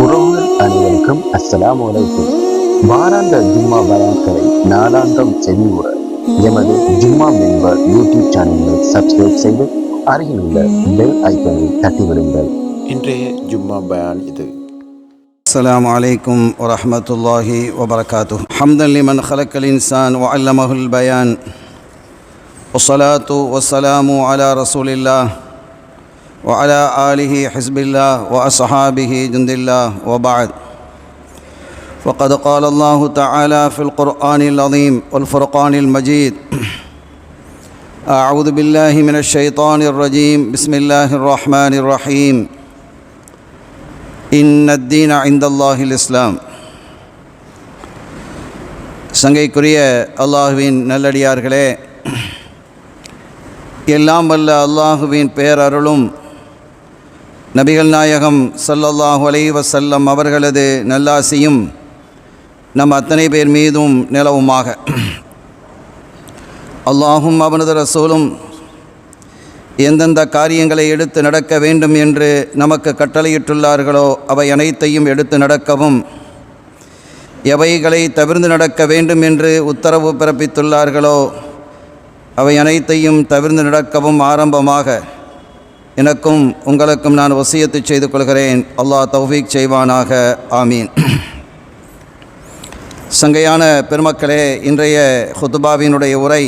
உறவுகள் அனைவருக்கும் அஸ்ஸலாமு அலைக்கும். வாராந்த ஜும்மா பயான்களை நாளாந்தம் செவியுற எமது ஜும்மா மெம்பர் யூடியூப் சேனலை சப்ஸ்கிரைப் செய்து அருகில் உள்ள பெல் ஐக்கனை தட்டிவிடுங்கள். இன்றைய ஜும்மா பயான் இது. அஸ்ஸலாமு அலைக்கும் வரஹ்மத்துல்லாஹி வபரகாத்துஹு. ஹம்தன் லிமன் ஹலக்கல் இன்சான் வ அல்லமஹுல் பயான். வஸ்ஸலாத்து வஸ்ஸலாமு அலா ரசூலில்லாஹ் وعلى آله حزب الله وأصحابه جند الله وبعد. فقد قال الله تعالى في القرآن العظيم والفرقان المجيد: أعوذ بالله من الشيطان الرجيم. بسم الله الرحمن الرحيم. إن الدين عند الله الإسلام. சங்கைக்குரிய அல்லாஹுவின் நல்லடியார்களே, எல்லாம் வல்ல அல்லாஹுவின் பேரருளும் நபிகள் நாயகம் ஸல்லல்லாஹு அலைஹி வஸல்லம் அவர்களது நல்லாசியும் நம் அத்தனை பேர் மீதும் நிலவுமாக. அல்லாஹும் அவனது ரசூலும் எந்தெந்த காரியங்களை எடுத்து நடக்க வேண்டும் என்று நமக்கு கட்டளையிட்டுள்ளார்களோ அவை அனைத்தையும் எடுத்து நடக்கவும், எவைகளை தவிர்த்து நடக்க வேண்டும் என்று உத்தரவு பிறப்பித்துள்ளார்களோ அவை அனைத்தையும் தவிர்த்து நடக்கவும் ஆரம்பமாக எனக்கும் உங்களுக்கும் நான் வசியத்து செய்து கொள்கிறேன். அல்லாஹ் தௌஃபீக் செய்வானாக. ஆமீன். சங்கையான பெருமக்களே, இன்றைய ஹுத்பாவினுடைய உரை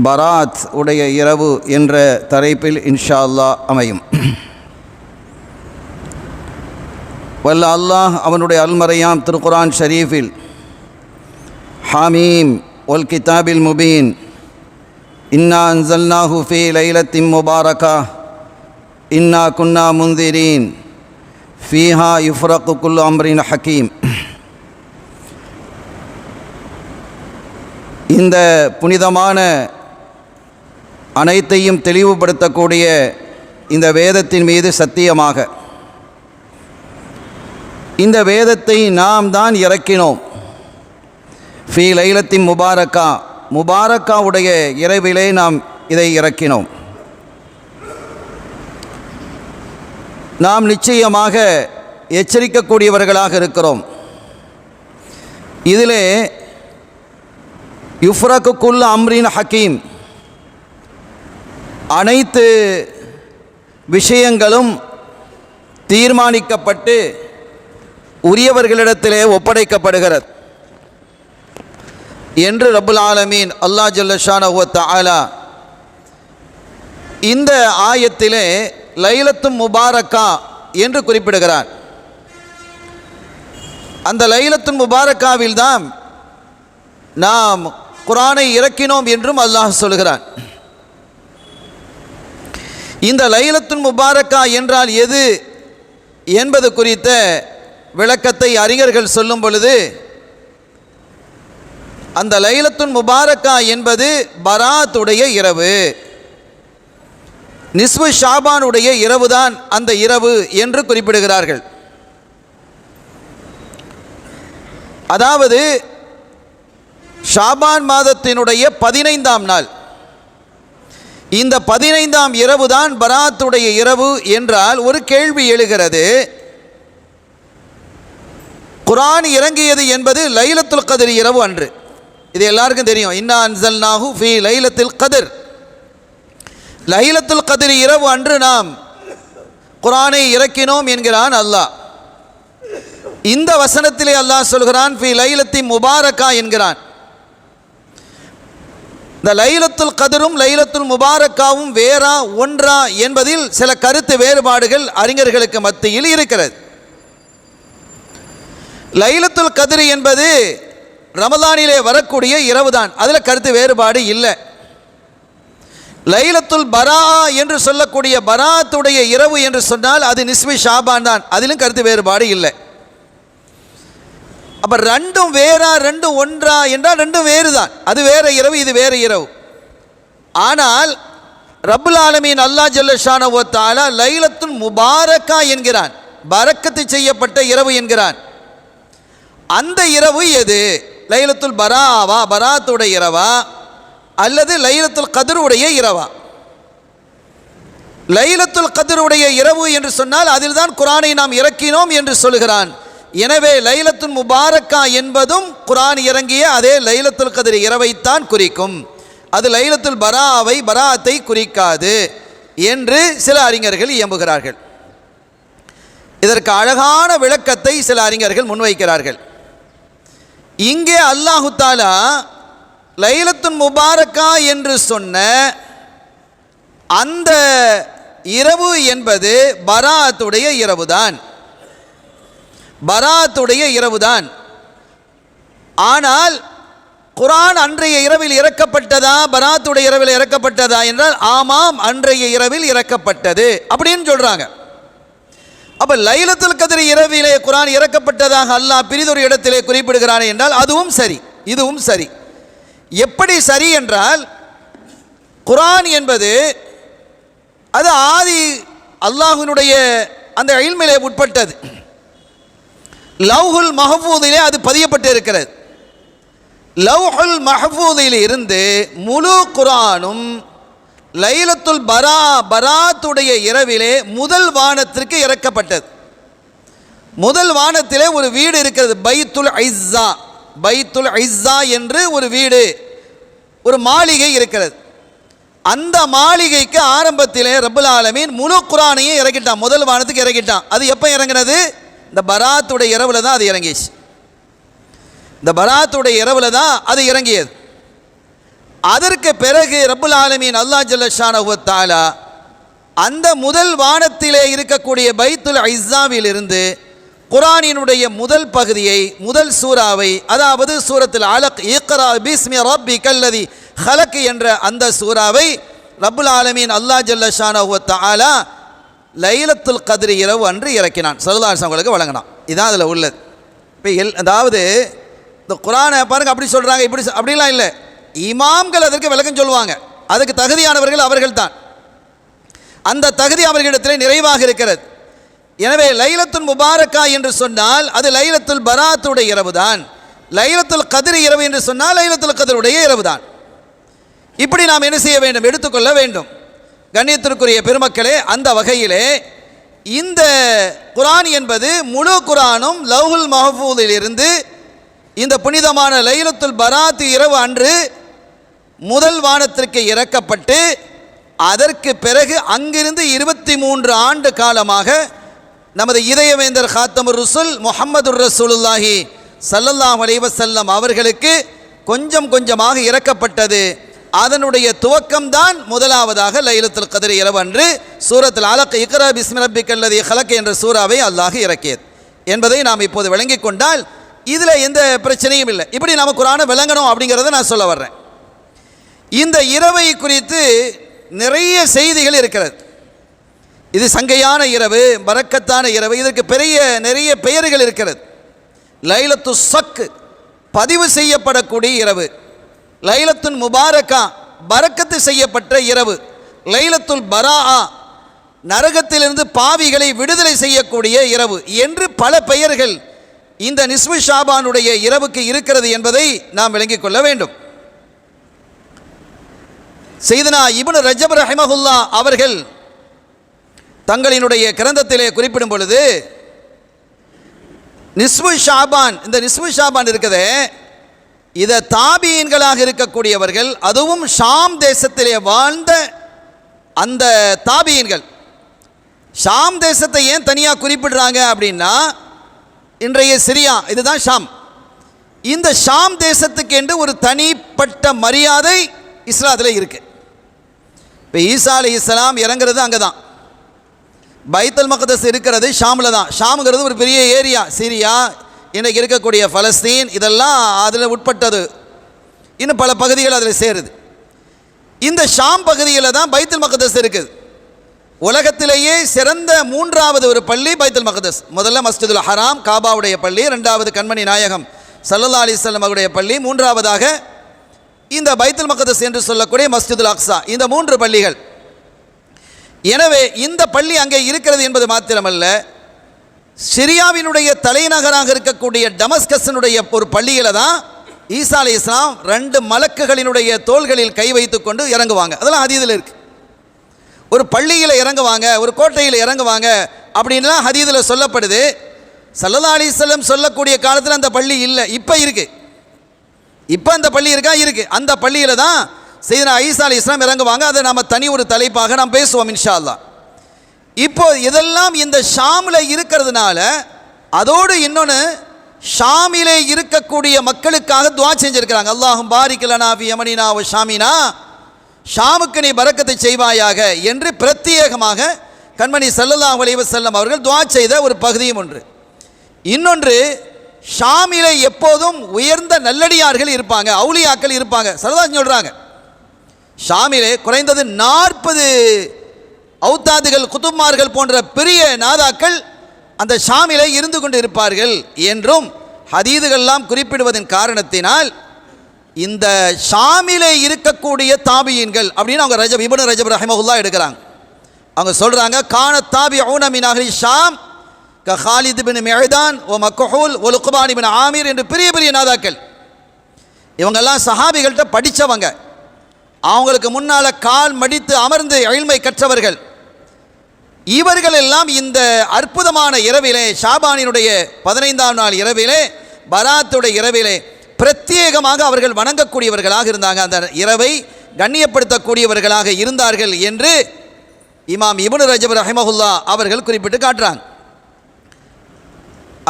பராத் உடைய இரவு என்ற தலைப்பில் இன்ஷா அல்லாஹ் அமையும். வல்ல அல்லாஹ் அவனுடைய அல்மறையாம் திருக்குரான் ஷரீஃபில் ஹாமீம் வல் கிதாபில் முபீன் இன்னா அன்சல்னாஹு ஃபீ லைலத்தின் முபாரகா இன்னா குன்னா முந்திரீன் ஃபீஹா யுஃப்ரகு குல்லு அம்ரின் ஹக்கீம். இந்த புனிதமான அனைத்தையும் தெளிவுபடுத்தக்கூடிய இந்த வேதத்தின் மீது சத்தியமாக, இந்த வேதத்தை நாம் தான் இறக்கினோம். ஃபீ லைலத்தின் முபாரக்கா, முபாரக்காவுடைய இரவிலே நாம் இதை இறக்கினோம். நாம் நிச்சயமாக எச்சரிக்கக்கூடியவர்களாக இருக்கிறோம். இதிலே யுஃப்ரகு குல்லு அம்ரின் ஹக்கீம், அனைத்து விஷயங்களும் தீர்மானிக்கப்பட்டு உரியவர்களிடத்திலே ஒப்படைக்கப்படுகிறது என்று ரப்புல் ஆலமீன் அல்லாஹ் ஜல்ல ஷானஹு வ தஆலா இந்த ஆயத்திலே லைலத்தும் முபாரக்கா என்று குறிப்பிடுகிறார். அந்த லைலத்தும் முபாரக்காவில் தான் நாம் குர்ஆனை இறக்கினோம் என்றும் அல்லாஹ் சொல்கிறான். இந்த லைலத்துல் முபாரக்கா என்றால் எது என்பது குறித்த விளக்கத்தை அறிஞர்கள் சொல்லும் பொழுது, அந்த லைலத்துல் முபாரக்கா என்பது பராத்துடைய இரவு, நிஸ்வு ஷாபானுடைய இரவுதான் அந்த இரவு என்று குறிப்பிடுகிறார்கள். அதாவது ஷாபான் மாதத்தினுடைய 15ஆம் நாள், இந்த 15ஆம் இரவு தான் பராத்துடைய இரவு என்றால் ஒரு கேள்வி எழுகிறது. குர்ஆன் இறங்கியது என்பது லைலத்துல் கத்ர் இரவு அன்று. இது எல்லாருக்கும் தெரியும். இன்னா அன்சல்னாஹு ஃபீ லைலத்துல் கத்ர், லைலத்துல் கத்ர் இரவு அன்று நாம் குர்ஆனை இறக்கினோம் என்கிறான் அல்லாஹ். இந்த வசனத்திலே அல்லாஹ் சொல்கிறான் ஃபீ லைலத்தின் முபாரக்கா என்கிறான். இந்த லைலத்துல் கத்ரும் லைலத்துல் முபாரக்காவும் வேறா ஒன்றா என்பதில் சில கருத்து வேறுபாடுகள் அறிஞர்களுக்கு மத்தியில் இருக்கிறது. லைலத்துல் கத்ர் என்பது ரமலானிலே வரக்கூடிய இரவு தான், அதில் கருத்து வேறுபாடு இல்லை. லைலத்துல் பரா என்று சொல்லக்கூடிய பராத்துடைய இரவு என்று சொன்னால் அது நிஸ்வி ஷாபான் தான், அதிலும் கருத்து வேறுபாடு இல்லை. அப்போ ரெண்டும் வேறா ரெண்டும் ஒன்றா என்றால் ரெண்டும் வேறு தான். அது வேற இரவு, இது வேற இரவு. ஆனால் ரப்புல் ஆலமீன் அல்லாஹ் ஜல்ல ஷானஹு வ தஆலா லைலத்துல் முபாரக்கா என்கிறான், பரக்கத்து செய்யப்பட்ட இரவு என்கிறான். அந்த இரவு எது? லைலத்துல் பராவா, பராத்துடைய இரவா, அல்லது லைலத்துல் கத்ருடைய இரவா? லைலத்துல் கத்ருடைய இரவு என்று சொன்னால் அதில் தான் குர்ஆனை நாம் இறக்கினோம் என்று சொல்கிறான். எனவே லைலத்துல் முபாரக்கா என்பதும் குர்ஆன் இறங்கிய அதே லைலத்துல் கத்ர் இரவைத்தான் குறிக்கும். அது லைலத்துல் பராஅத்தை குறிக்காது என்று சில அறிஞர்கள் இயம்புகிறார்கள். இதற்கு அழகான விளக்கத்தை சில அறிஞர்கள் முன்வைக்கிறார்கள். இங்கே அல்லாஹு தஆலா லைலத்துல் முபாரக்கா என்று சொன்ன அந்த இரவு என்பது பராஅத்துடைய இரவுதான், பராஅத்துடைய இரவுதான். ஆனால் குர்ஆன் அன்றைய இரவில் இறக்கப்பட்டதா, பராஅத்துடைய இரவில் இறக்கப்பட்டதா என்றால் ஆமாம், அன்றைய இரவில் இறக்கப்பட்டது அப்படின்னு சொல்றாங்க. அப்ப லைலத்துல் கத்ர் இரவிலே குர்ஆன் இறக்கப்பட்டதாக அல்லாஹ் பிரிதொரு இடத்திலே குறிப்பிடுகிறான் என்றால் அதுவும் சரி, இதுவும் சரி. எப்படி சரி என்றால் குர்ஆன் என்பது அது ஆதி அல்லாஹ்வினுடைய அந்த இல்மிலே உட்பட்டது. லவ்ஹுல் மஹ்ஃபூதிலே அது பதியப்பட்டு இருக்கிறது. லவ்ஹுல் மஹ்ஃபூதில் இருந்து முழு குர்ஆனும் லைலத்துல் பராத்துடைய இரவிலே முதல் வானத்திற்கு இறக்கப்பட்டது. முதல் வானத்திலே ஒரு வீடு இருக்கிறது, பைத்துல் இஸ்ஸா என்று ஒரு வீடு, ஒரு மாளிகை இருக்கிறது. அந்த மாளிகைக்கு ஆரம்பத்திலே ரப்பல் ஆலமீன் முழு குர்ஆனையும் இறக்கிட்டான், முதல் வானத்துக்கு இறக்கிட்டான். அது எப்போ இறங்கினது? இந்த பராத்துடைய இரவுல தான் அது இறங்கிச்சு. இந்த பராத்துடைய இரவுல தான் அது இறங்கியது. அதற்கு பிறகு ரப்பல் ஆலமீன் அல்லாஹ் ஜல்ல ஷானஹு வ தஆலா அந்த முதல் வானத்திலே இருக்கக்கூடிய பைத்துல் இஸ்ஸாவில் இருந்து குர்ஆனினுடைய முதல் பகுதியை, முதல் சூறாவை, அதாவது சூரத்துல் அலக், இக்ரா பிஸ்மி ரப்பிக்கல்லதி ஹலக் என்ற அந்த சூறாவை ரப்பல் ஆலமீன் அல்லாஹ் ஜல்ல ஷானஹு வ தஆலா லைலத்துல் கத்ர் இரவு அன்று இறக்கினான், ஸல்லல்லாஹு அலைஹி வஸல்லம் வழங்கினான். இதான் அதில் உள்ளது. இப்போ அதாவது இந்த குர்ஆனை பாருங்க, அப்படி சொல்கிறாங்க, இப்படி அப்படிலாம் இல்லை. இமாம்கள் அதற்கு விளக்கம் சொல்லுவாங்க, அதுக்கு தகுதியானவர்கள் அவர்கள் தான். அந்த தகுதி அவர்களிடத்தில் நிறைவாக இருக்கிறது. எனவே லைலத்துல் முபாரக்கா என்று சொன்னால் அது லைலத்துல் பராத்துடைய இரவு தான். லைலத்துல் கத்ர் இரவு என்று சொன்னால் லைலத்துல் கத்ருடைய இரவு தான். இப்படி நாம் என்ன செய்ய வேண்டும்? எடுத்துக்கொள்ள வேண்டும். கண்ணியத்திற்குரிய பெருமக்களே, அந்த வகையிலே இந்த குர்ஆன் என்பது முழு குர்ஆனும் லவ்ஹுல் மஹ்ஃபூதில் இருந்து இந்த புனிதமான லைலத்துல் பராத் இரவு அன்று முதல் வானத்திற்கு இறக்கப்பட்டு அதற்கு பிறகு அங்கிருந்து 23 ஆண்டு காலமாக நமது இதயவேந்தர் காத்தமுர் ருசுல் முஹம்மதுர் ரசூலுல்லாஹி ஸல்லல்லாஹு அலைஹி வஸல்லம் அவர்களுக்கு கொஞ்சம் கொஞ்சமாக இறக்கப்பட்டது. அதனுடைய துவக்கம்தான் முதலாவதாக லைலத்துல் கத்ர் இரவு அன்று சூரத்துல் அலக், இக்ரா பிஸ்மி ரப்பிக்கல்லதி ஹலக் என்ற சூறாவை அல்லாஹ் இறக்கியது என்பதை நாம் இப்போது விளங்கிக் கொண்டால் இதில் எந்த பிரச்சனையும் இல்லை. இப்படி நாம் குர்ஆனை விளங்கணும் அப்படிங்கிறத நான் சொல்ல வர்றேன். இந்த இரவை குறித்து நிறைய செய்திகள் இருக்கிறது. இது சங்கையான இரவு, பரக்கத்தான இரவு, இதற்கு நிறைய பெயர்கள் இருக்கிறது. லைலத்து ஸக், பதிவு செய்யப்படக்கூடிய இரவு. லைலத்துல் முபாரக்கா, பரக்கத்து செய்யப்பட்ட இரவு. லைலத்துல் பராஆ, நரகத்திலிருந்து பாவிகளை விடுதலை செய்யக்கூடிய இரவு என்று பல பெயர்கள் இந்த நிஸ்ஃபு ஷாபானுடைய இரவுக்கு இருக்கிறது என்பதை நாம் விளங்கிக் கொள்ள வேண்டும். சையதுனா இப்னு ரஜப் ரஹிமஹுல்லா அவர்கள் தங்களினுடைய கிரந்தத்திலே குறிப்பிடும் பொழுது நிஸ்ஃபு ஷாபான், இந்த நிஸ்ஃபு ஷாபான் இருக்குதே, இதை தாபியீன்களாக இருக்கக்கூடியவர்கள், அதுவும் ஷாம் தேசத்திலே வாழ்ந்த அந்த தாபியீன்கள். ஷாம் தேசத்தை ஏன் தனியாக குறிப்பிடுறாங்க அப்படின்னா, இன்றைய சிரியா இதுதான் ஷாம். இந்த ஷாம் தேசத்துக்கு என்று ஒரு தனிப்பட்ட மரியாதை இஸ்லாத்தில் இருக்கு. இப்போ ஈசா அலைஹிஸ்ஸலாம் இறங்குறது அங்கே தான். பைத்துல் மக்தஸ் இருக்கிறது ஷாமில் தான். ஷாமுங்கிறது ஒரு பெரிய ஏரியா. சிரியா, இன்றைக்கு இருக்கக்கூடிய பலஸ்தீன், இதெல்லாம் அதில் உட்பட்டது. இன்னும் பல பகுதிகள் அதில் சேருது. இந்த ஷாம் பகுதியில் தான் பைத்துல் மக்தஸ் இருக்குது. உலகத்திலேயே சிறந்த 3வது ஒரு பள்ளி பைத்துல் மக்தஸ். முதல்ல மஸ்ஜிதுல் ஹராம், காபாவுடைய பள்ளி, 2வது கண்மணி நாயகம் ஸல்லல்லாஹு அலைஹி வஸல்லம் அவருடைய பள்ளி, 3வதாக இந்த பைத்துல் மக்தஸ் என்று சொல்லக்கூடிய மஸ்ஜிதுல் அக்ஸா. இந்த 3 பள்ளிகள். எனவே இந்த பள்ளி அங்கே இருக்கிறது என்பது மாத்திரமல்ல, சிரியாவினுடைய தலைநகராக இருக்கக்கூடிய டமஸ்கஸினுடைய ஒரு பள்ளியில் தான் ஈசா அலைஹிஸ்ஸலாம் 2 மலக்குகளினுடைய தோள்களில் கை வைத்து கொண்டு இறங்குவாங்க. அதெல்லாம் ஹதீஸில் இருக்கு. ஒரு பள்ளியில் இறங்குவாங்க, ஒரு கோட்டையில் இறங்குவாங்க அப்படின்லாம் ஹதீஸில் சொல்லப்படுது. ஸல்லல்லாஹு அலைஹி வஸல்லம் சொல்லக்கூடிய காலத்தில் அந்த பள்ளி இல்லை, இப்போ இருக்குது. இப்போ அந்த பள்ளி இருக்கா? இருக்குது. அந்த பள்ளியில் தான் சையதுனா ஈசா அலைஹிஸ்ஸலாம் இறங்குவாங்க. அதை நாம் தனி ஒரு தலைப்பாக நாம் பேசுவோம் இன்ஷா அல்லாஹ். இப்போ இதெல்லாம் இந்த ஷாமில் இருக்கிறதுனால, அதோடு இன்னொன்று ஷாமிலே இருக்கக்கூடிய மக்களுக்காக துஆ செஞ்சிருக்கிறாங்க. அல்லாஹும் பாரிக் லனா ஃபி யமனினா வ ஷாமினா, ஷாமுக்கு நீ பரக்கத்தை செய்வாயாக என்று பிரத்யேகமாக கண்மணி ஸல்லல்லாஹு அலைஹி வஸல்லம் அவர்கள் துஆ செய்த ஒரு பகுதியும் ஒன்று. இன்னொன்று, ஷாமிலே எப்போதும் உயர்ந்த நல்லடியார்கள் இருப்பாங்க, அவுலியாக்கள் இருப்பாங்க. ஸல்லல்லாஹு சொல்கிறாங்க, ஷாமிலே குறைந்தது 40 அவுத்தாதுகள், குதுப்மார்கள் போன்ற பெரிய நாதாக்கள் அந்த ஷாமிலே இருந்து கொண்டு இருப்பார்கள் என்றும் ஹதீதுகள்லாம் குறிப்பிடுவதன் காரணத்தினால் இந்த ஷாமிலே இருக்கக்கூடிய தாபியீன்கள் அப்படின்னு அவங்க இப்னு ரஜப் ரஹிமஹுல்லாஹ் எடுக்கிறாங்க. அவங்க சொல்கிறாங்க, கான தாபிஊன மின் அஹ்லி ஷாம் க ஹாலித் இப்னு மிஅதான் வ மக்ஹூல் வ லுக்பான் இப்னு ஆமிர் என்று பெரிய பெரிய நாதாக்கள். இவங்கெல்லாம் சஹாபிகள்கிட்ட படித்தவங்க, அவங்களுக்கு முன்னால் கால் மடித்து அமர்ந்து இல்மை கற்றவர்கள். இவர்கள் எல்லாம் இந்த அற்புதமான இரவிலே, ஷாபானினுடைய 15ஆம் நாள் இரவிலே, பராத்துடைய இரவிலே பிரத்யேகமாக அவர்கள் வணங்கக்கூடியவர்களாக இருந்தாங்க, அந்த இரவை கண்ணியப்படுத்தக்கூடியவர்களாக இருந்தார்கள் என்று இமாம் இப்னு ரஜப் ரஹிமஹுல்லாஹ் அவர்கள் குறிப்பிட்டு காட்டுறாங்க.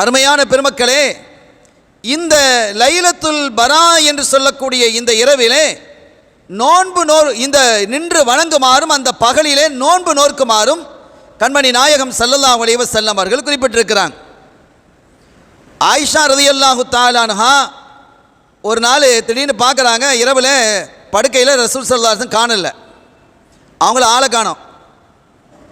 அருமையான பெருமக்களே, இந்த லைலத்துல் பரா என்று சொல்லக்கூடிய இந்த இரவிலே இந்த நின்று வணங்குமாறும் அந்த பகலிலே நோன்பு நோக்குமாறும் கண்மணி நாயகம் ஸல்லல்லாஹு அலைஹி வஸல்லம் அவர்கள் குறிப்பிட்டிருக்கிறாங்க. ஆயிஷா ரலியல்லாஹு தஆலா அன்ஹா ஒரு நாள் திடீர்னு பார்க்குறாங்க, இரவில் படுக்கையில் ரசூல் ஸல்லல்லாஹு அலைஹி வஸல்லம் காணல, அவங்கள ஆளை காணோம்.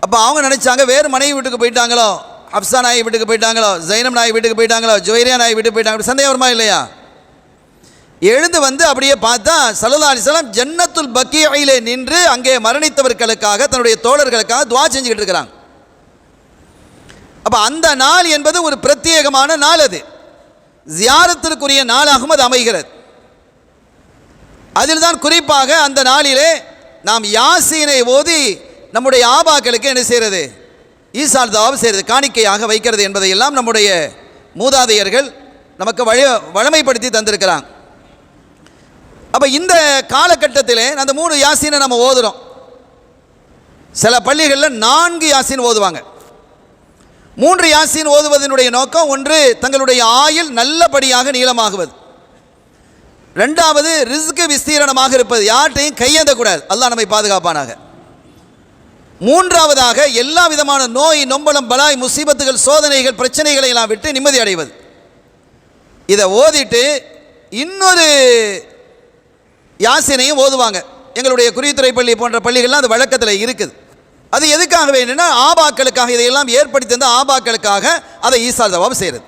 அப்போ அவங்க நினச்சாங்க வேறு மனைவி வீட்டுக்கு போயிட்டாங்களோ, ஹப்ஸா நாய் வீட்டுக்கு போயிட்டாங்களோ, ஜைனப் நாய் வீட்டுக்கு போயிட்டாங்களோ, ஜுவைரியா நாய் வீட்டுக்கு போயிட்டாங்களோ, சந்தேகம் வருமா இல்லையா? எழுந்து வந்து அப்படியே பார்த்தா ஸல்லல்லாஹு அலைஹி வஸல்லம் ஜன்னத்துல் பக்கீஇலே நின்று அங்கே மரணித்தவர்களுக்காக, தன்னுடைய தோழர்களுக்காக துஆ செஞ்சுக்கிட்டு இருக்கிறாங்க. அப்போ அந்த நாள் என்பது ஒரு பிரத்யேகமான நாள், அது ஜியாரத்திற்குரிய நாளாகவும் அது அமைகிறது. அதில் தான் குறிப்பாக அந்த நாளிலே நாம் யாசீனை ஓதி நம்முடைய ஆபாக்களுக்கு என்ன செய்கிறது, ஈசால் தவாப் செய்கிறது, காணிக்கையாக வைக்கிறது என்பதையெல்லாம் நம்முடைய மூதாதையர்கள் நமக்கு வழமைப்படுத்தி தந்திருக்கிறாங்க. அப்போ இந்த காலகட்டத்திலே அந்த 3 யாசீனை நம்ம ஓதுகிறோம். சில பள்ளிகளில் 4 யாசீன் ஓதுவாங்க. 3 யாசீன் ஓதுவதனுடைய நோக்கம், ஒன்று தங்களுடைய ஆயுள் நல்லபடியாக நீளமாகுவது, 2வது ரிஸ்க் விஸ்தீரணமாக இருப்பது, யார்ட்டையும் கையேந்தக்கூடாது, அல்லாஹ் நம்மை பாதுகாப்பானாக, 3வதாக எல்லா விதமான நோய் நொம்பலம் பலாய் முசீபத்துகள் சோதனைகள் பிரச்சனைகளை எல்லாம் விட்டு நிம்மதி அடைவது. இதை ஓதிட்டு இன்னொரு யாசினையும் ஓதுவாங்க. எங்களுடைய குறித்துறை பள்ளி போன்ற பள்ளிகள்லாம் அது வழக்கத்தில் இருக்குது. அது எதுக்காக வேணும்னா ஆபாக்களுக்காக, இதையெல்லாம் ஏற்படுத்தி தந்த ஆபாக்களுக்காக அதை ஈசால் தவாப் செய்கிறது.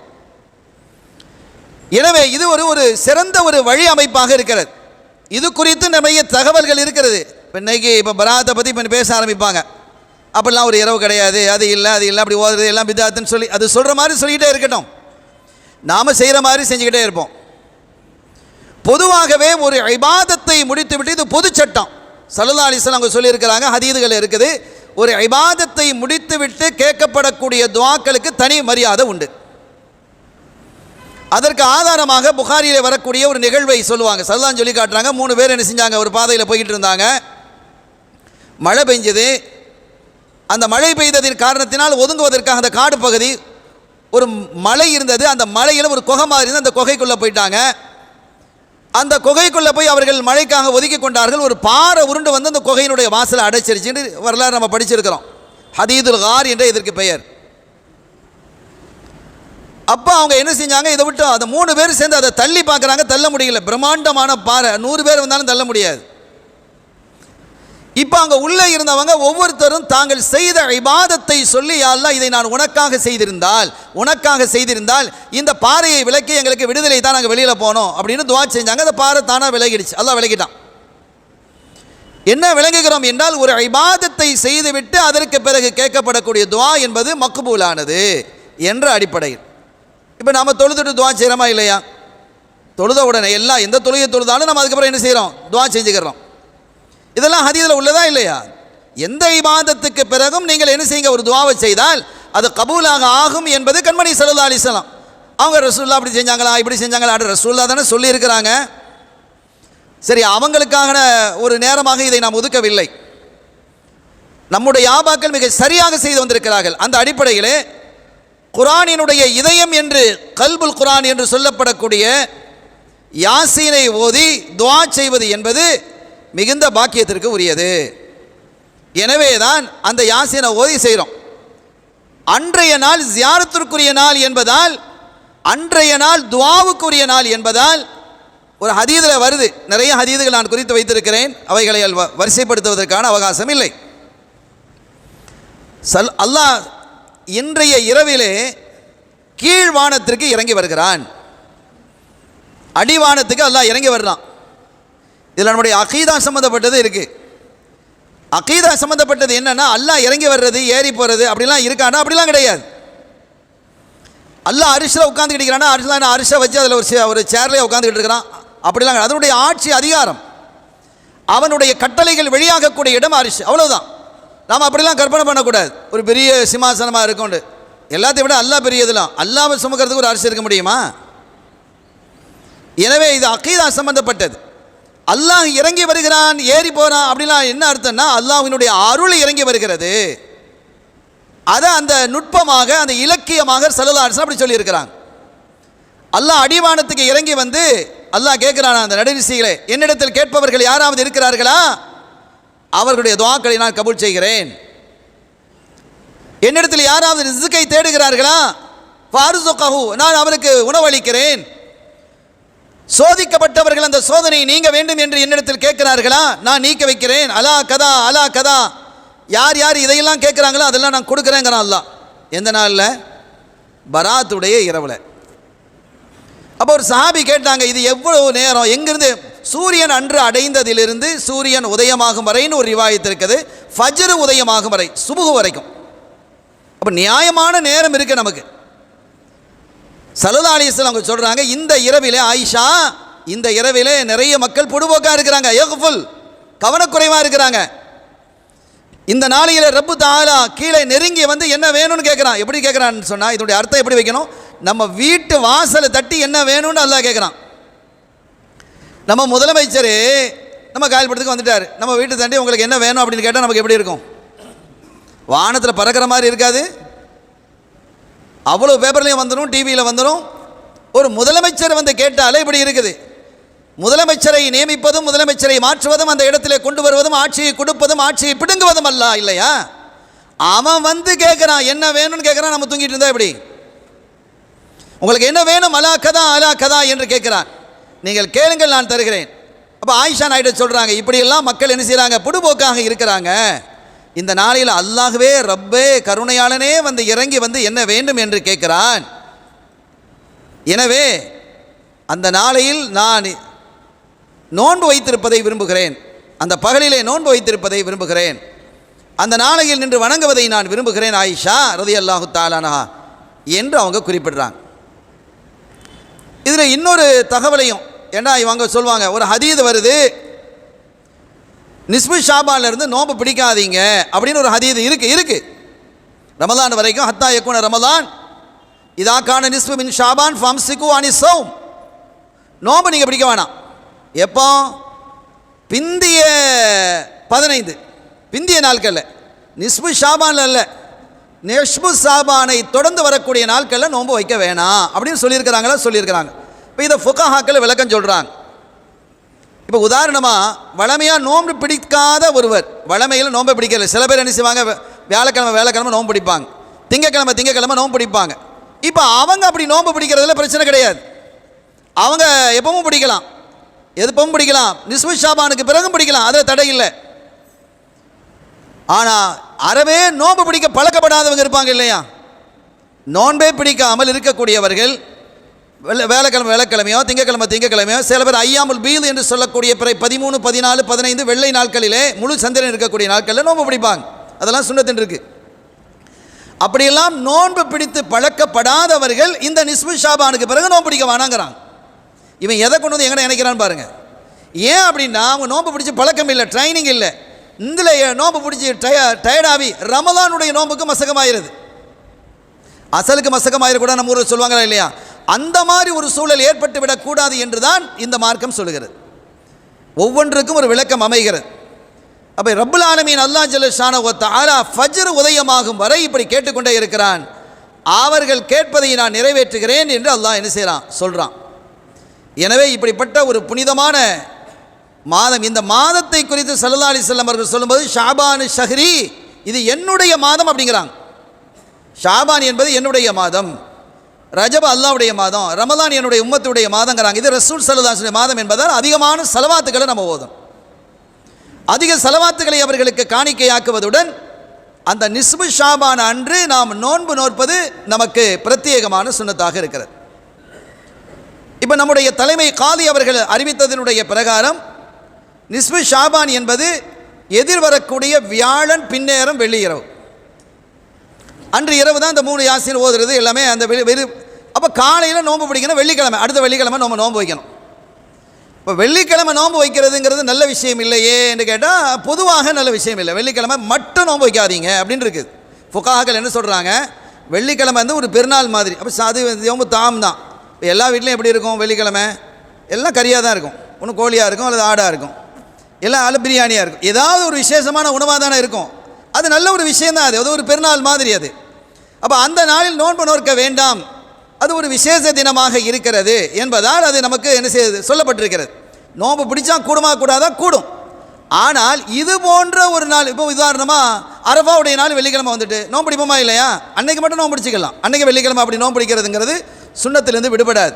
எனவே இது ஒரு சிறந்த ஒரு வழி அமைப்பாக இருக்கிறது. இது குறித்து நிறைய தகவல்கள் இருக்கிறது. இன்னைக்கு இப்போ பராத்தை பற்றி இப்போ பேச ஆரம்பிப்பாங்க, அப்படிலாம் ஒரு இரவு கிடையாது, அது இல்லை அப்படி ஓதுறது எல்லாம் பிதாத்துன்னு சொல்லி அது சொல்கிற மாதிரி சொல்லிக்கிட்டே இருக்கட்டும், நாம் செய்கிற மாதிரி செஞ்சுக்கிட்டே இருப்போம். பொதுவாகவே ஒரு இபாதத்தை முடித்துவிட்டு, இது பொது சட்டம், ஸல்லல்லாஹு அலைஹி வஸல்லம் அவங்க சொல்லியிருக்கிறாங்க, ஹதீதுகள் இருக்குது, ஒரு இபாதத்தை முடித்துவிட்டு கேட்கப்படக்கூடிய துஆக்களுக்கு தனி மரியாதை உண்டு. அதற்கு ஆதாரமாக புகாரியிலே வரக்கூடிய ஒரு நிகழ்வை சொல்லுவாங்க. ஸல்லல்லாஹு சொல்லி காட்டுறாங்க, 3 பேர் என்ன செஞ்சாங்க, ஒரு பாதையில் போய்கிட்டு இருந்தாங்க, மழை பெஞ்சது. அந்த மழை பெய்ததின் காரணத்தினால் ஒதுங்குவதற்காக அந்த காடு பகுதி ஒரு மலை இருந்தது, அந்த மலையில் ஒரு குகை மாதிரி இருந்தது, அந்த குகைக்குள்ளே போயிட்டாங்க. அந்த குகைக்குள்ளே போய் அவர்கள் மழைக்காக ஒதுக்கி கொண்டார்கள். ஒரு பாறை உருண்டு வந்து அந்த குகையினுடைய வாசலை அடைச்சிருச்சுன்னு வரலாறு நம்ம படிச்சிருக்கிறோம். ஹதீதுல் கார் என்ற இதற்கு பெயர். அப்போ அவங்க என்ன செஞ்சாங்க, இதை விட்டு அந்த 3 பேர் சேர்ந்து அதை தள்ளி பார்க்குறாங்க, தள்ள முடியல, பிரம்மாண்டமான பாறை, 100 பேர் வந்தாலும் தள்ள முடியாது. இப்போ அங்கே உள்ளே இருந்தவங்க ஒவ்வொருத்தரும் தாங்கள் செய்த இபாதத்தை சொல்லி, யா அல்லாஹ் இதை நான் உனக்காக செய்திருந்தால் இந்த பாறையை விலக்கி எங்களுக்கு விடுதலை தான், நாங்கள் வெளியில் போனோம் அப்படின்னு துஆ செஞ்சாங்க. அந்த பாறை தானாக விலகிடுச்சு, அல்லாஹ் விலகிட்டான். என்ன விளங்குகிறோம் என்றால், ஒரு இபாதத்தை செய்துவிட்டு அதற்கு பிறகு கேட்கப்படக்கூடிய துஆ என்பது மக்பூலானது என்ற அடிப்படையில். இப்போ நம்ம தொழுதுட்டு துஆ செய்கிறோமா இல்லையா? தொழுத உடனே எந்த தொழுகை தொழுதாலும் நம்ம அதுக்கப்புறம் என்ன செய்கிறோம், துஆ செஞ்சுக்கிறோம். இதெல்லாம் ஹதீஸில் உள்ளதா இல்லையா? எந்த இபாதத்துக்கு பிறகும் நீங்கள் என்ன செய்யுங்க, ஒரு துஆவை செய்தால் அது கபூலாக ஆகும் என்பது கண்மணி ஸல்லல்லாஹு அலைஹி வஸல்லம். அவங்க ரசூலுல்லாஹ் அப்படி செஞ்சாங்களா இப்படி செஞ்சாங்களா, ரசூலுல்லாஹ் தானே சொல்லியிருக்கிறாங்க. சரி, அவங்களுக்கான ஒரு நேரமாக இதை நாம் ஒதுக்கவில்லை. நம்முடைய ஆபாக்கள் மிக சரியாக செய்து வந்திருக்கிறார்கள். அந்த அடிப்படையிலே குர்ஆனினுடைய இதயம் என்று, கல்புல் குர்ஆன் என்று சொல்லப்படக்கூடிய யாசீனை ஓதி துஆ செய்வது என்பது மிகுந்த பாக்கியத்திற்கு உரியது. எனவே தான் அந்த யாசீனை ஓதி செய்கிறோம். அன்றைய நாள் ஜியாரத்திற்குரிய நாள் என்பதால், அன்றைய நாள் துஆவுக்குரிய நாள் என்பதால் ஒரு ஹதீதில் வருது. நிறைய ஹதீதுகள் நான் குறித்து வைத்திருக்கிறேன், அவைகளை வரிசைப்படுத்துவதற்கான அவகாசம் இல்லை. அல்லாஹ் இன்றைய இரவிலே கீழ்வானத்திற்கு இறங்கி வருகிறான். அடிவானத்துக்கு அல்லாஹ் இறங்கி வர்றான். இதில் நம்முடைய அகீதா சம்மந்தப்பட்டது இருக்குது. அகீதா சம்மந்தப்பட்டது என்னன்னா, அல்லாஹ் இறங்கி வர்றது, ஏறி போகிறது அப்படிலாம் இருக்கானா? அப்படிலாம் கிடையாது. அல்லாஹ் அரிசில் உட்காந்துக்கிட்டு இருக்கிறான்னா, அரிசை வச்சு அதில் ஒரு சேர்லேயே உட்காந்துக்கிட்டு இருக்கிறான் அப்படிலாம். அதனுடைய ஆட்சி அதிகாரம், அவனுடைய கட்டளைகள் வெளியாகக்கூடிய இடம் அரிசி, அவ்வளோதான். நாம் அப்படிலாம் கற்பனை பண்ணக்கூடாது. ஒரு பெரிய சிம்மாசனமாக இருக்கும்ண்டு. எல்லாத்தையும் விட அல்லாஹ் பெரியதெல்லாம். அல்லாஹ்வை சுமக்கிறதுக்கு ஒரு அரிசி இருக்க முடியுமா? எனவே இது அகீதா சம்பந்தப்பட்டது. அல்லாஹ் இறங்கி வருகிறான், ஏறி போகிறான் அப்படிலாம் என்ன அர்த்தம்னா, அல்லாஹ்வினுடைய அருள் இறங்கி வருகிறது. அதை அந்த நுட்பமாக, அந்த இலக்கியமாக ஸல்லல்லாஹு அலைஹி வஸல்லம் அப்படி சொல்லியிருக்கிறாங்க. அல்லாஹ் அடிவானத்துக்கு இறங்கி வந்து அல்லாஹ் கேட்கிறான், அந்த நடுநிசைகளே, என்னிடத்தில் கேட்பவர்கள் யாராவது இருக்கிறார்களா? அவர்களுடைய துஆக்களை நான் கபூல் செய்கிறேன். என்னிடத்தில் யாராவது ரிஸ்கை தேடுகிறார்களா? ஃபர்ஸுகஹு, நான் அவருக்கு உணவளிக்கிறேன். சோதிக்கப்பட்டவர்கள் அந்த சோதனையை நீங்க வேண்டும் என்று என்னிடத்தில் கேட்கிறார்களா? நான் நீக்க வைக்கிறேன். அலா கதா அலா கதா, யார் யார் இதையெல்லாம் கேட்குறாங்களோ அதெல்லாம் நான் கொடுக்குறேங்கிறான் அல்லாஹ். எந்த நாளில்? பராத்துடைய இரவில். அப்போ ஒரு சஹாபி கேட்டாங்க, இது எவ்வளவு நேரம், எங்கிருந்து? சூரியன் அன்று அடைந்ததிலிருந்து சூரியன் உதயமாகும் வரைன்னு ஒரு ரிவாயத்து இருக்குது, ஃபஜ்ர் உதயமாகும் வரை, சுபுகு வரைக்கும். அப்போ நியாயமான நேரம் இருக்குது நமக்கு. ஸல்லல்லாஹு அலைஹி வஸல்லம் அவங்க சொல்கிறாங்க, இந்த இரவிலே ஆயிஷா, இந்த இரவிலே நிறைய மக்கள் பொடுபோக்காக இருக்கிறாங்க, யக்ஃபுல், கவனக்குறைவாக இருக்கிறாங்க. இந்த நாளையில் ரப்பு தஆலா கீழே நெருங்கி வந்து என்ன வேணும்னு கேட்குறான். எப்படி கேட்குறான்னு சொன்னால், இதனுடைய அர்த்தம் எப்படி வைக்கணும்? நம்ம வீட்டு வாசலை தட்டி என்ன வேணும்னு அல்லாஹ் கேட்குறான். நம்ம முதலமைச்சர் நம்ம காயல்படுத்துக்கு வந்துட்டார், நம்ம வீட்டு தண்டி உங்களுக்கு என்ன வேணும் அப்படின்னு கேட்டால் நமக்கு எப்படி இருக்கும்? வானத்தில் பறக்கிற மாதிரி இருக்காது? அவ்வளோ பேப்பர்லையும் வந்துடும், டிவியில் வந்துடும். ஒரு முதலமைச்சர் வந்து கேட்டாலே இப்படி இருக்குது. முதலமைச்சரை நியமிப்பதும் முதலமைச்சரை மாற்றுவதும் அந்த இடத்திலே கொண்டு வருவதும் ஆட்சியை கொடுப்பதும் ஆட்சியை பிடுங்குவதும் அல்ல, இல்லையா? அவன் வந்து கேட்குறான், என்ன வேணும்னு கேட்குறான். நம்ம தூங்கிட்டு இருந்தா எப்படி? உங்களுக்கு என்ன வேணும்? அலா கதா அலா கதா என்று கேட்குறான். நீங்கள் கேளுங்கள், நான் தருகிறேன். அப்போ ஆயிஷா நாயுடு சொல்கிறாங்க, இப்படியெல்லாம் மக்கள் என்ன செய்கிறாங்க? பொடுபோக்காக இருக்கிறாங்க. இந்த நாளில் அல்லாஹ்வே ரப்பே கருணையாளனே வந்து இறங்கி வந்து என்ன வேண்டும் என்று கேட்கிறான். எனவே அந்த நாளையில் நான் நோன்பு வைத்திருப்பதை விரும்புகிறேன், அந்த பகலிலே நோன்பு வைத்திருப்பதை விரும்புகிறேன், அந்த நாளையில் நின்று வணங்குவதை நான் விரும்புகிறேன் ஆயிஷா ரலியல்லாஹு தஆலா அன்ஹா என்று அவங்க குறிப்பிடுறாங்க. இதில் இன்னொரு தகவலையும், ஏன்னா இவங்க சொல்லுவாங்க, ஒரு ஹதீது வருது, நிஸ்பு ஷாபான்லேருந்து நோன்பு பிடிக்காதீங்க அப்படின்னு ஒரு ஹதீது இருக்கு. ரமலான் வரைக்கும், ஹத்தா யக்கூன ரமலான் இதாக்கான நிஸ்பு மின் ஷாபான் ஃபம்சிகு அனிஸௌம், நோன்பு நீங்கள் பிடிக்க வேணாம். எப்போ? பிந்திய 15 பிந்திய நாட்களில், நிஸ்பு ஷாபானில் இல்லை, நிஸ்பு ஷாபானை தொடர்ந்து வரக்கூடிய நாட்களில் நோன்பு வைக்க வேணாம் அப்படின்னு சொல்லியிருக்கிறாங்க. இப்போ இதை ஃபுகஹாக்கள் விளக்கம் சொல்கிறாங்க. இப்போ உதாரணமாக, வளமையாக நோன்பு பிடிக்காத ஒருவர், வளமையில் நோன்பை பிடிக்கல, சில பேர் என்ன செய்வாங்க, வியாழக்கிழமை நோன்பு பிடிப்பாங்க, திங்கக்கிழமை நோன்பு பிடிப்பாங்க. இப்போ அவங்க அப்படி நோன்பு பிடிக்கிறதுல பிரச்சனை கிடையாது, அவங்க எப்பவும் பிடிக்கலாம், எப்பவும் பிடிக்கலாம், நிஸ்பு ஷாபானுக்கு பிறகும் பிடிக்கலாம், அதில் தடை இல்லை. ஆனால் அறவே நோன்பு பிடிக்க பழக்கப்படாதவங்க இருப்பாங்க இல்லையா? நோன்பே பிடிக்காமல் இருக்கக்கூடியவர்கள், வேலைக்கிழமையோ திங்கக்கிழமையோ, சில பேர் ஐயாமுல் பீது என்று சொல்லக்கூடிய பிறை 13, 14, 15 வெள்ளை நாட்களிலே முழு சந்திரன் இருக்கக்கூடிய நாட்களில் நோன்பு பிடிப்பாங்க. அதெல்லாம் சுன்னத்தின் இருக்கு. அப்படியெல்லாம் நோன்பு பிடித்து பழக்கப்படாதவர்கள் இந்த நிஸ்பு ஷாபானுக்கு பிறகு நோன்பு பிடிக்க வேணாங்கிறாங்க. இவன் எதை கொண்டு வந்து எங்கே நினைக்கிறான்னு பாருங்க. ஏன் அப்படின்னா, அவங்க நோன்பு பிடிச்சி பழக்கம் இல்லை, ட்ரைனிங் இல்லை. இதில் நோம்பு பிடிச்சி டயர்டாகி ரமலானுடைய நோம்புக்கு மசகமாயிருது. அசலுக்கு மசகமாயிரக்கூட நம்ம ஊரில் சொல்லுவாங்களா இல்லையா? அந்த மாதிரி ஒரு சூழல் ஏற்பட்டு விடக்கூடாது என்று தான் இந்த மார்க்கம் சொல்லுகிறது. ஒவ்வொன்றுக்கும் ஒரு விளக்கம் அமைகிறது. அப்போ ரப்புல் ஆலமீன் அல்லாஹ் ஜல்ல ஷானஹு வ தஆலா ஃபஜ்ர் உதயமாகும் வரை இப்படி கேட்டுக்கொண்டே இருக்கிறான். அவர்கள் கேட்பதை நான் நிறைவேற்றுகிறேன் என்று அல்லாஹ் என்ன செய்கிறான், சொல்கிறான். எனவே இப்படிப்பட்ட ஒரு புனிதமான மாதம், இந்த மாதத்தை குறித்து ஸல்லல்லாஹு அலைஹி வஸல்லம் அவர்கள் சொல்லும்போது ஷாபான் ஷஹ்ரி, இது என்னுடைய மாதம் அப்படிங்கிறாங்க. ஷாபான் என்பது என்னுடைய மாதம், ரஜப அல்லாஹ்வுடைய மாதம், ரமலான் என்னுடைய உம்மத்துடைய மாதங்கிறாங்க. இது ரசூல் ஸல்லல்லாஹு அலைஹி வஸல்லம் மாதம் என்பதால் அதிகமான ஸலவாத்துகளை நம்ம ஓதும். அதிக ஸலவாத்துகளை அவர்களுக்கு காணிக்கையாக்குவதுடன் அந்த நிஸ்பு ஷாபான் அன்று நாம் நோன்பு நோற்பது நமக்கு பிரத்யேகமான சுன்னத்தாக இருக்கிறது. இப்போ நம்முடைய தலைமை காதி அவர்கள் அறிவித்ததனுடைய பிரகாரம் நிஸ்பு ஷாபான் என்பது எதிர்வரக்கூடிய வியாழன் பின்னேறம் வெள்ளி இரவு, அன்று இரவு தான் இந்த 3 யாசீன் ஓதுறது எல்லாமே. அந்த அப்போ காலையில் நோன்பு பிடிக்கணும், வெள்ளிக்கிழமை அடுத்த வெள்ளிக்கிழமை நம்ம நோன்பு வைக்கணும். இப்போ வெள்ளிக்கிழமை நோன்பு வைக்கிறதுங்கிறது நல்ல விஷயம் இல்லையே என்று கேட்டால் பொதுவாக நல்ல விஷயம் இல்லை. வெள்ளிக்கிழமை மட்டும் நோன்பு வைக்காதீங்க அப்படின்னு இருக்குது. ஃபுகாஹாக்கள் என்ன சொல்கிறாங்க, வெள்ளிக்கிழமை வந்து ஒரு பெருநாள் மாதிரி. அப்போ அது யௌமு தாம் தான். இப்போ எல்லா வீட்லையும் எப்படி இருக்கும், வெள்ளிக்கிழமை எல்லாம் கறியாக தான் இருக்கும், ஒன்று கோழியாக இருக்கும் அல்லது ஆடாக இருக்கும், எல்லாம் அல்ல பிரியாணியாக இருக்கும், ஏதாவது ஒரு விசேஷமான உணவாக தானே இருக்கும். அது நல்ல ஒரு விஷயந்தான், அது ஒரு பெருநாள் மாதிரி அது. அப்போ அந்த நாளில் நோன்பு நோக்க வேண்டாம், அது ஒரு விசேஷ தினமாக இருக்கிறது என்பதால் அது நமக்கு என்ன செய்யுது, சொல்லப்பட்டிருக்கிறது. நோன்பு பிடிச்சா கூடுமா கூடாதா, கூடும். ஆனால் இது போன்ற ஒரு நாள், இப்போ உதாரணமாக அரஃபாவுடைய நாள் வெள்ளிக்கிழமை வந்துட்டு நோன்பு பிடிப்போமா இல்லையா, அன்னைக்கு மட்டும் நோன்பு பிடிச்சிக்கலாம். அன்னைக்கு வெள்ளிக்கிழமை அப்படி நோன்பு பிடிக்கிறதுங்கிறது சுன்னத்திலிருந்து விடுபடாது.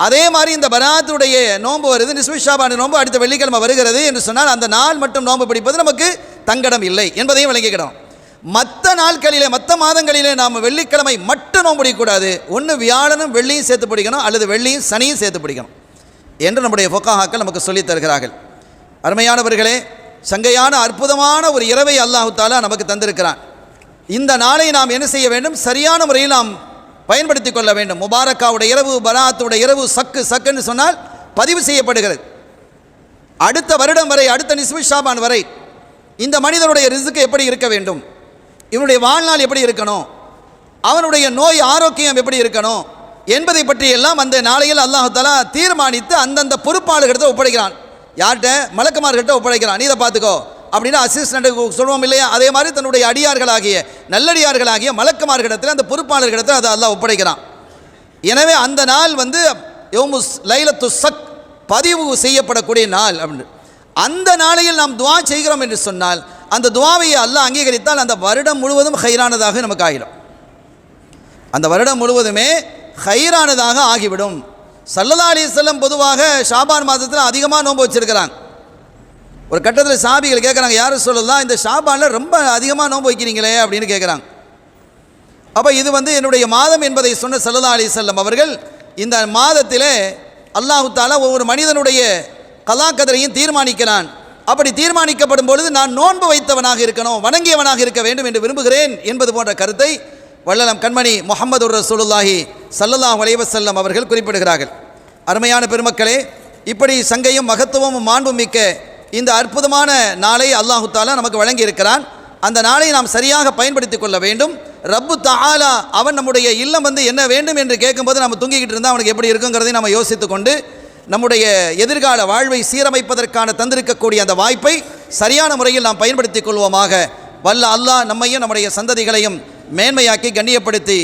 அதே மாதிரி இந்த பராத்துடைய நோன்பு வருது, நிஸ்பு ஷாபான் நோன்பு அடுத்த வெள்ளிக்கிழமை வருகிறது என்று சொன்னால் அந்த நாள் மட்டும் நோன்பு பிடிப்பது நமக்கு தங்கடம் இல்லை என்பதையும் விளங்கிக்கிடும். மற்ற நாட்களிலே மற்ற மாதங்களிலே நாம் வெள்ளிக்கிழமை மட்டும் நோன்பு பிடிக்கக்கூடாது. ஒன்று வியாழனும் வெள்ளியும் சேர்த்து பிடிக்கணும், அல்லது வெள்ளியும் சனியும் சேர்த்து பிடிக்கணும் என்று நம்முடைய ஃபுகாஹாக்கள் நமக்கு சொல்லித் தருகிறார்கள். அருமையானவர்களே, சங்கையான அற்புதமான ஒரு இரவை அல்லாஹு தஆலா நமக்கு தந்திருக்கிறான். இந்த நாளை நாம் என்ன செய்ய வேண்டும், சரியான முறையில் நாம் பயன்படுத்தி கொள்ள வேண்டும். முபாரக்காவுடைய இரவு, பராத்துடைய இரவு, சக்குன்னு சொன்னால் பதிவு செய்யப்படுகிறது. அடுத்த வருடம் வரை, அடுத்த நிஸ்பு ஷாபான் வரை இந்த மனிதனுடைய ரிஸ்க் எப்படி இருக்க வேண்டும், இவனுடைய வாழ்நாள் எப்படி இருக்கணும், அவனுடைய நோய் ஆரோக்கியம் எப்படி இருக்கணும் என்பதை பற்றி எல்லாம் அந்த நாளையில் அல்லாஹ் தஆலா தீர்மானித்து அந்தந்த பொறுப்பாளர்கிட்ட ஒப்படைக்கிறான். யார்கிட்ட, மலக்குமார்கிட்ட ஒப்படைக்கிறான். நீ இதை பார்த்துக்கோ அப்படின்னு அசிஸ்டண்ட்டு சொல்லுவோம் இல்லையா, அதே மாதிரி தன்னுடைய அடியார்களாகிய நல்லடியார்களாகிய மலக்குமார்களிடத்தில் அந்த பொறுப்பாளர்களிடத்தில் அதை அல்லாஹ் ஒப்படைக்கிறான். எனவே அந்த நாள் வந்து யௌமுஸ் லைலத்து சக், பதிவு செய்யப்படக்கூடிய நாள் அப்படின்னு. அந்த நாளையில் நாம் துவா செய்கிறோம் என்று சொன்னால் அந்த துவாவை அல்லாஹ் அங்கீகரித்தால் அந்த வருடம் முழுவதும் ஹைரானதாக நமக்கு ஆகிடும். அந்த வருடம் முழுவதுமே ஹைரானதாக ஆகிவிடும். ஸல்லல்லாஹு அலைஹி வஸல்லம் பொதுவாக ஷாபான் மாதத்தில் அதிகமாக நோன்பு வச்சிருக்கிறாங்க. ஒரு கட்டத்தில் சாபிகள் கேட்குறாங்க, யார் சொல்லலாம் இந்த ஷாபானில் ரொம்ப அதிகமாக நோன்பு வைக்கிறீங்களே அப்படின்னு கேட்குறாங்க. அப்போ இது வந்து என்னுடைய மாதம் என்பதை சொன்ன ஸல்லல்லாஹு அலைஹி வஸல்லம் அவர்கள் இந்த மாதத்திலே அல்லாஹு தஆலா ஒவ்வொரு மனிதனுடைய கலா கதரையும் தீர்மானிக்கிறான். அப்படி தீர்மானிக்கப்படும் பொழுது நான் நோன்பு வைத்தவனாக இருக்கணும், வணங்கியவனாக இருக்க வேண்டும் என்று விரும்புகிறேன் என்பது போன்ற கருத்தை வள்ளலம் கண்மணி முஹம்மதுர் ரசூலுல்லாஹி ஸல்லல்லாஹு அலைஹி வஸல்லம் அவர்கள் குறிப்பிடுகிறார்கள். அருமையான பெருமக்களே, இப்படி சங்கையும் மகத்துவமும் மாண்பும் மிக்க இந்த அற்புதமான நாளை அல்லாஹு தஆலா நமக்கு வழங்கி இருக்கிறான். அந்த நாளை நாம் சரியாக பயன்படுத்தி கொள்ள வேண்டும். ரப்பு தஆலா அவன் நம்முடைய இல்லம் வந்து என்ன வேண்டும் என்று கேட்கும்போது நம்ம தூங்கிக்கிட்டு இருந்தால் அவனுக்கு எப்படி இருக்குங்கிறதை நம்ம யோசித்து கொண்டு நம்முடைய எதிர்கால வாழ்வை சீரமைப்பதற்கான தந்திருக்கக்கூடிய அந்த வாய்ப்பை சரியான முறையில் நாம் பயன்படுத்திக் கொள்வோமாக. வல்ல அல்லாஹ் நம்மையும் நம்முடைய சந்ததிகளையும் மேன்மையாக்கி கண்ணியப்படுத்தி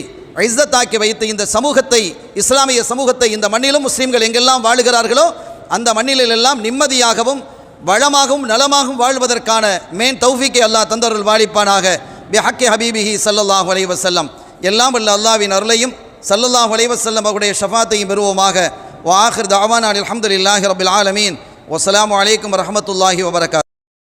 இஸ்ஸத்தாக்கி வைத்து இந்த சமூகத்தை, இஸ்லாமிய சமூகத்தை, இந்த மண்ணிலும் முஸ்லீம்கள் எங்கெல்லாம் வாழுகிறார்களோ அந்த மண்ணிலெல்லாம் நிம்மதியாகவும் வளமாகவும் நலமாகவும் வாழ்வதற்கான மேன் தௌஃபீக்கை அல்லாஹ் தந்தருள் வாழிப்பானாக. பிஹக்கி ஹபீபிஹி ஸல்லல்லாஹு அலைஹி வஸல்லம். எல்லாம் வல்ல அல்லாஹ்வின் அருளையும் ஸல்லல்லாஹு அலைஹி வஸல்லம் அவருடைய ஷஃபாத்தையும் பெறுவோமாக. வஆகிர் தஅவானா அல்ஹம்துலில்லாஹி ரப்பில் ஆலமீன். வஸ்ஸலாமு அலைக்கும் வரஹ்மத்துல்லாஹி வபரகாத்துஹு.